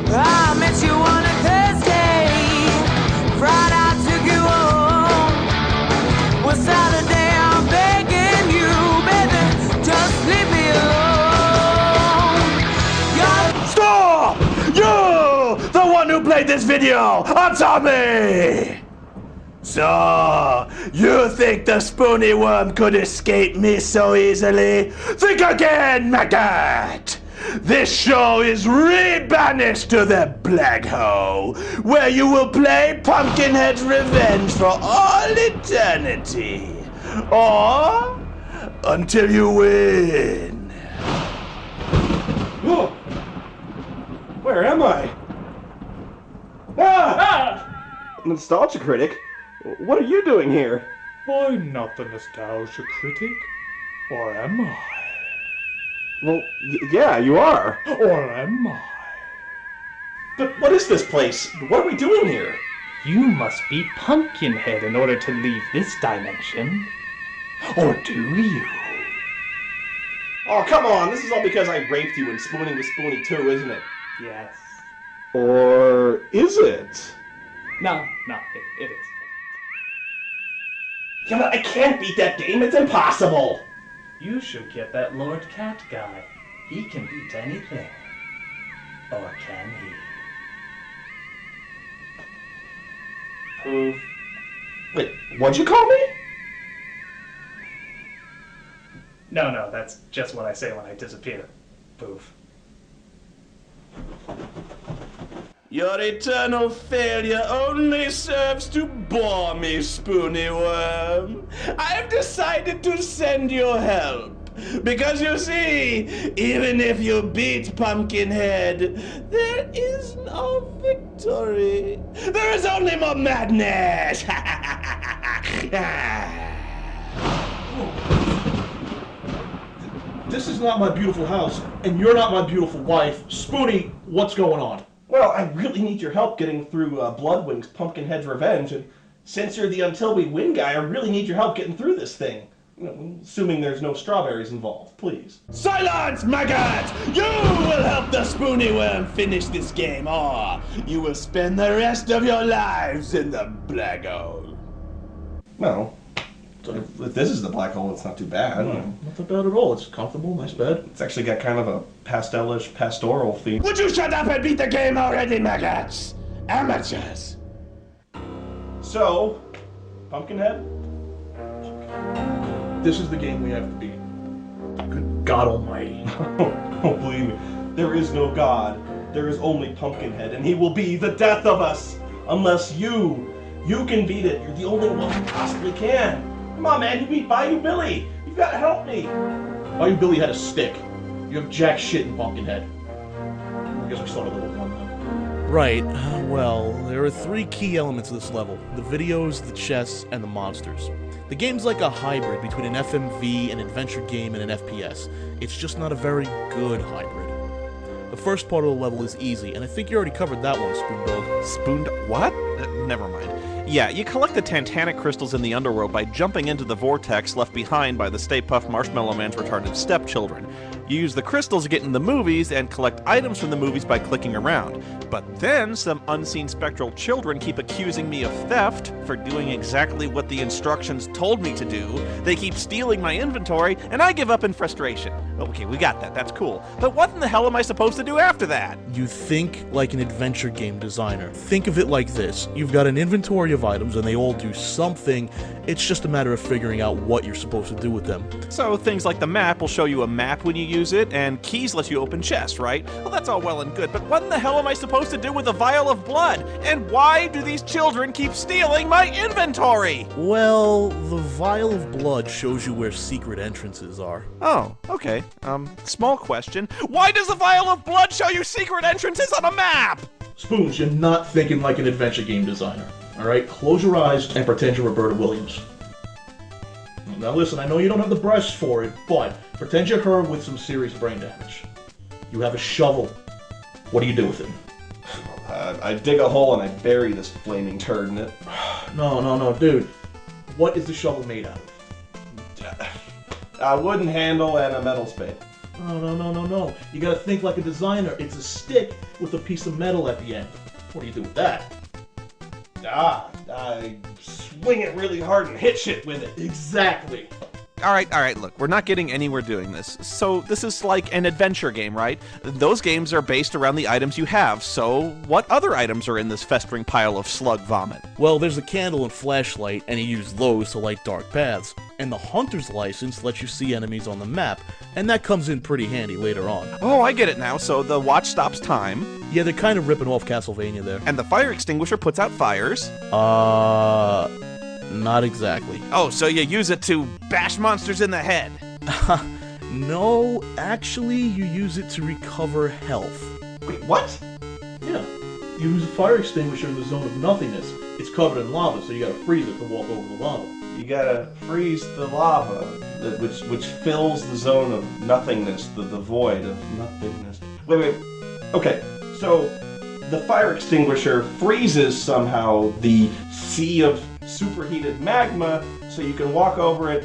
I met you on a Thursday, Friday I took you home. Well, Saturday I'm begging you, baby, just leave me alone. Stop! You! The one who played this video! Answer me! So, you think the Spoony worm could escape me so easily? Think again, maggot! This show is re-banished to the black hole, where you will play Pumpkinhead's revenge for all eternity. Or until you win. Oh. Where am I? Nostalgia Critic? What are you doing here? I'm not the nostalgia critic. Or am I? Well, yeah, you are. Or am I? But what is this place? What are we doing here? You must be Pumpkinhead in order to leave this dimension. Or do you? Oh, come on, this is all because I raped you and Spoony was Spoony too, isn't it? Yes. Or is it? No, it is. Yeah, but I can't beat that game, it's impossible! You should get that LordKaT guy. He can beat anything. Or can he? Wait, what'd you call me? No, that's just what I say when I disappear. Poof. Your eternal failure only serves to bore me, Spoony Worm. I've decided to send you help. Because you see, even if you beat Pumpkinhead, there is no victory. There is only more madness. This is not my beautiful house, and you're not my beautiful wife. Spoony, what's going on? Well, I really need your help getting through Bloodwings' Pumpkinhead's Revenge, and since you're the Until We Win guy, I really need your help getting through this thing. Assuming there's no strawberries involved, please. Silence, maggot! You will help the Spoony Worm finish this game, or you will spend the rest of your lives in the black hole. No. If this is the black hole, it's not too bad. Not that bad at all. It's comfortable, nice bed. It's actually got kind of a pastelish, pastoral theme. Would you shut up and beat the game already, maggots? Amateurs. So, Pumpkinhead? This is the game we have to beat. Good God Almighty. Oh, believe me, there is no God. There is only Pumpkinhead, and he will be the death of us. Unless you can beat it. You're the only one who possibly can. Come on, man, you beat Bayou Billy. You've got to help me. Bayou Billy had a stick. You have jack shit in Pumpkinhead. I guess we start a little one then. Right, well, there are three key elements of this level. The videos, the chests, and the monsters. The game's like a hybrid between an FMV, an adventure game, and an FPS. It's just not a very good hybrid. The first part of the level is easy, and I think you already covered that one, Spoondog. What? Never mind. Yeah, you collect the Tantanic crystals in the underworld by jumping into the vortex left behind by the Stay Puft Marshmallow Man's retarded stepchildren. You use the crystals to get in the movies and collect items from the movies by clicking around. But then some unseen spectral children keep accusing me of theft for doing exactly what the instructions told me to do. They keep stealing my inventory, and I give up in frustration. Okay, we got that. That's cool. But what in the hell am I supposed to do after that? You think like an adventure game designer. Think of it like this. You've got an inventory of items, and they all do something. It's just a matter of figuring out what you're supposed to do with them. So things like the map will show you a map when you use it, and keys let you open chests, right? Well, that's all well and good, but what in the hell am I supposed to do with a vial of blood? And why do these children keep stealing my inventory? Well, the vial of blood shows you where secret entrances are. Oh, okay. Small question. Why does the vial of blood show you secret entrances on a map? Spoons, you're not thinking like an adventure game designer. Alright, close your eyes and pretend you're Roberta Williams. Now listen, I know you don't have the breasts for it, but pretend you're her with some serious brain damage. You have a shovel. What do you do with it? I dig a hole and I bury this flaming turd in it. No, dude. What is the shovel made out of? A wooden handle and a metal spade. No. You gotta think like a designer. It's a stick with a piece of metal at the end. What do you do with that? I swing it really hard and hit shit with it. Exactly. All right, look, we're not getting anywhere doing this. So this is like an adventure game, right? Those games are based around the items you have, so what other items are in this festering pile of slug vomit? Well, there's a candle and flashlight, and you use those to light dark paths. And the Hunter's License lets you see enemies on the map, and that comes in pretty handy later on. Oh, I get it now, so the watch stops time. Yeah, they're kind of ripping off Castlevania there. And the fire extinguisher puts out fires. Not exactly. Oh, so you use it to bash monsters in the head. No, actually, you use it to recover health. Wait, what? Yeah. You use a fire extinguisher in the zone of nothingness. It's covered in lava, so you gotta freeze it to walk over the lava. You gotta freeze the lava, which fills the zone of nothingness, the void of nothingness. Wait. Okay, so the fire extinguisher freezes somehow the sea of superheated magma, so you can walk over it,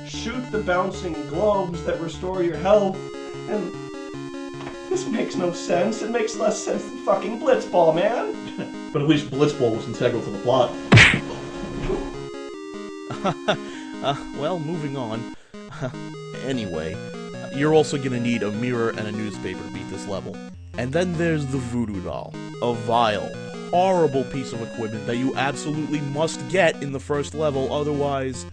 shoot the bouncing globes that restore your health, and this makes no sense. It makes less sense than fucking Blitzball, man. But at least Blitzball was integral to the plot. Well, moving on. Anyway, you're also gonna need a mirror and a newspaper to beat this level. And then there's the Voodoo Doll. A vile, horrible piece of equipment that you absolutely must get in the first level, otherwise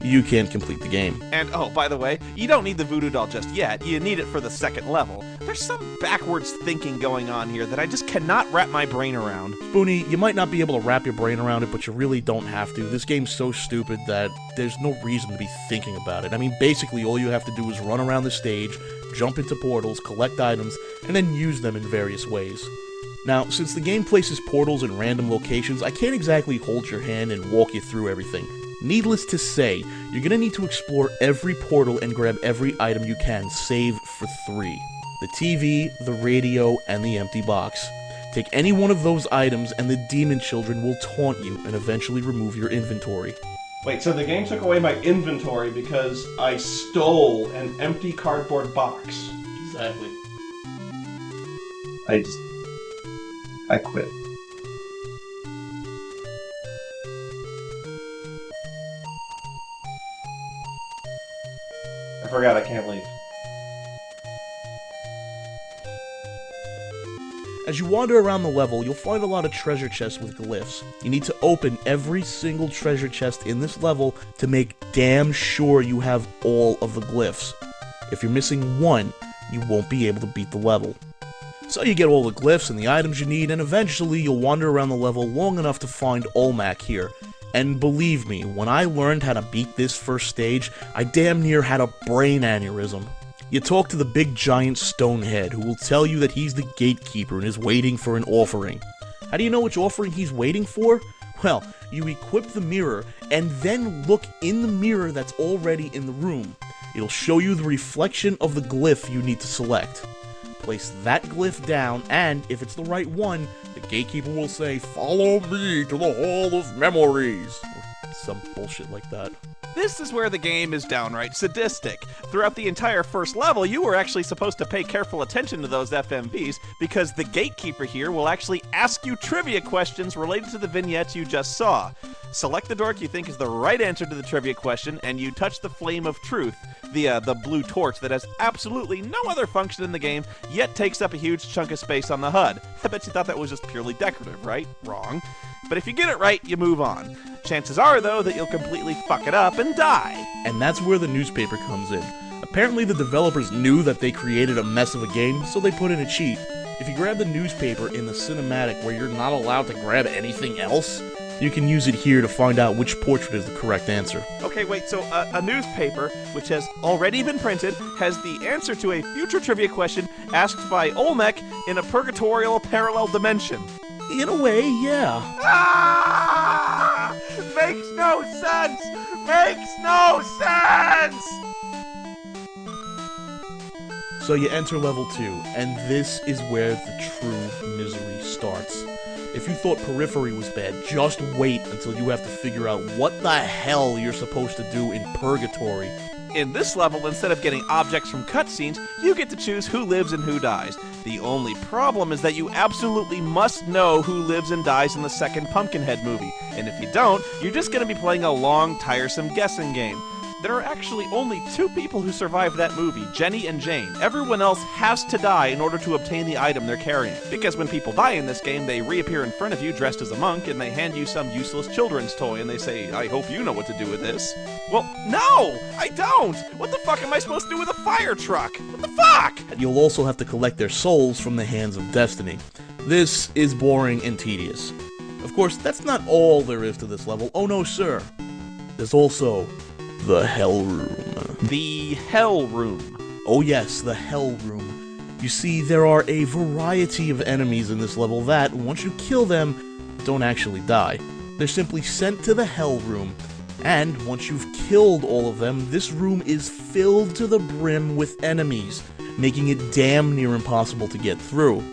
you can't complete the game. And oh, by the way, you don't need the voodoo doll just yet. You need it for the second level. There's some backwards thinking going on here that I just cannot wrap my brain around. Spoony, you might not be able to wrap your brain around it, but you really don't have to. This game's so stupid that there's no reason to be thinking about it. I mean, basically all you have to do is run around the stage, jump into portals, collect items, and then use them in various ways. Now, since the game places portals in random locations, I can't exactly hold your hand and walk you through everything. Needless to say, you're gonna need to explore every portal and grab every item you can, save for 3. The TV, the radio, and the empty box. Take any one of those items and the demon children will taunt you and eventually remove your inventory. Wait, so the game took away my inventory because I stole an empty cardboard box. Exactly. I quit. I forgot I can't leave. As you wander around the level, you'll find a lot of treasure chests with glyphs. You need to open every single treasure chest in this level to make damn sure you have all of the glyphs. If you're missing one, you won't be able to beat the level. So you get all the glyphs and the items you need, and eventually you'll wander around the level long enough to find Olmec here. And believe me, when I learned how to beat this first stage, I damn near had a brain aneurysm. You talk to the big giant stonehead, who will tell you that he's the gatekeeper and is waiting for an offering. How do you know which offering he's waiting for? Well, you equip the mirror, and then look in the mirror that's already in the room. It'll show you the reflection of the glyph you need to select. Place that glyph down, and if it's the right one, the gatekeeper will say, "Follow me to the Hall of Memories," or some bullshit like that. This is where the game is downright sadistic. Throughout the entire first level, you were actually supposed to pay careful attention to those FMVs because the gatekeeper here will actually ask you trivia questions related to the vignettes you just saw. Select the dork you think is the right answer to the trivia question, and you touch the flame of truth, the blue torch that has absolutely no other function in the game, yet takes up a huge chunk of space on the HUD. I bet you thought that was just purely decorative, right? Wrong. But if you get it right, you move on. Chances are, though, that you'll completely fuck it up and die. And that's where the newspaper comes in. Apparently the developers knew that they created a mess of a game, so they put in a cheat. If you grab the newspaper in the cinematic where you're not allowed to grab anything else, you can use it here to find out which portrait is the correct answer. Okay, wait, so a newspaper, which has already been printed, has the answer to a future trivia question asked by Olmec in a purgatorial parallel dimension. In a way, yeah. Ah! Makes no sense! Makes no sense! So you enter level 2, and this is where the true misery starts. If you thought Periphery was bad, just wait until you have to figure out what the hell you're supposed to do in Purgatory. In this level, instead of getting objects from cutscenes, you get to choose who lives and who dies. The only problem is that you absolutely must know who lives and dies in the second Pumpkinhead movie, and if you don't, you're just going to be playing a long, tiresome guessing game. There are actually only 2 people who survived that movie, Jenny and Jane. Everyone else has to die in order to obtain the item they're carrying. Because when people die in this game, they reappear in front of you dressed as a monk, and they hand you some useless children's toy, and they say, I hope you know what to do with this. Well, no! I don't! What the fuck am I supposed to do with a fire truck? What the fuck? You'll also have to collect their souls from the hands of destiny. This is boring and tedious. Of course, that's not all there is to this level. Oh no, sir. There's also the Hell Room. The Hell Room. Oh yes, the Hell Room. You see, there are a variety of enemies in this level that, once you kill them, don't actually die. They're simply sent to the Hell Room, and once you've killed all of them, this room is filled to the brim with enemies, making it damn near impossible to get through.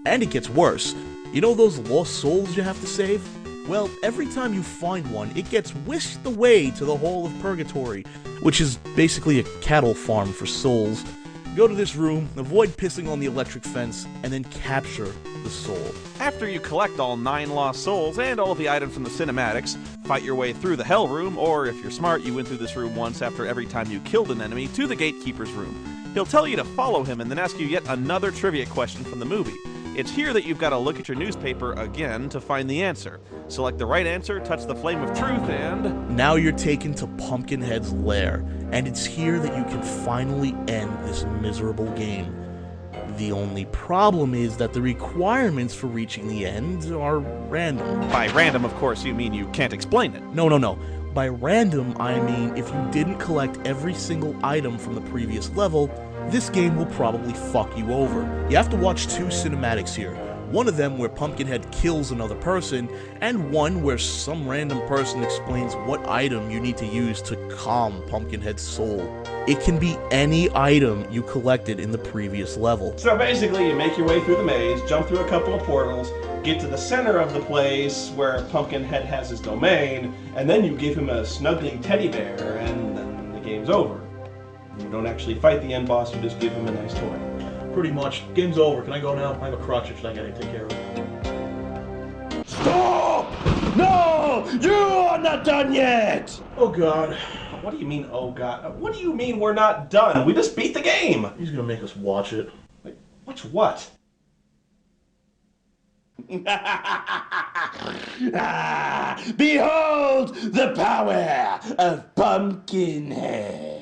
And it gets worse. You know those lost souls you have to save? Well, every time you find one, it gets whisked away to the Hall of Purgatory, which is basically a cattle farm for souls. Go to this room, avoid pissing on the electric fence, and then capture the soul. After you collect all 9 lost souls and all of the items from the cinematics, fight your way through the Hell Room, or if you're smart, you went through this room once after every time you killed an enemy, to the Gatekeeper's room. He'll tell you to follow him and then ask you yet another trivia question from the movie. It's here that you've got to look at your newspaper again to find the answer. Select the right answer, touch the flame of truth, and now you're taken to Pumpkinhead's lair, and it's here that you can finally end this miserable game. The only problem is that the requirements for reaching the end are random. By random, of course, you mean you can't explain it. No. By random, I mean if you didn't collect every single item from the previous level, this game will probably fuck you over. You have to watch 2 cinematics here. One of them where Pumpkinhead kills another person, and one where some random person explains what item you need to use to calm Pumpkinhead's soul. It can be any item you collected in the previous level. So basically, you make your way through the maze, jump through a couple of portals, get to the center of the place where Pumpkinhead has his domain, and then you give him a snuggly teddy bear, and then the game's over. You don't actually fight the end boss, you just give him a nice toy. Pretty much. Game's over. Can I go now? I have a crotch itch I gotta take care of. Stop! No! You are not done yet! Oh god. What do you mean, oh god? What do you mean we're not done? We just beat the game! He's gonna make us watch it. Wait, watch what? Behold the power of Pumpkinhead!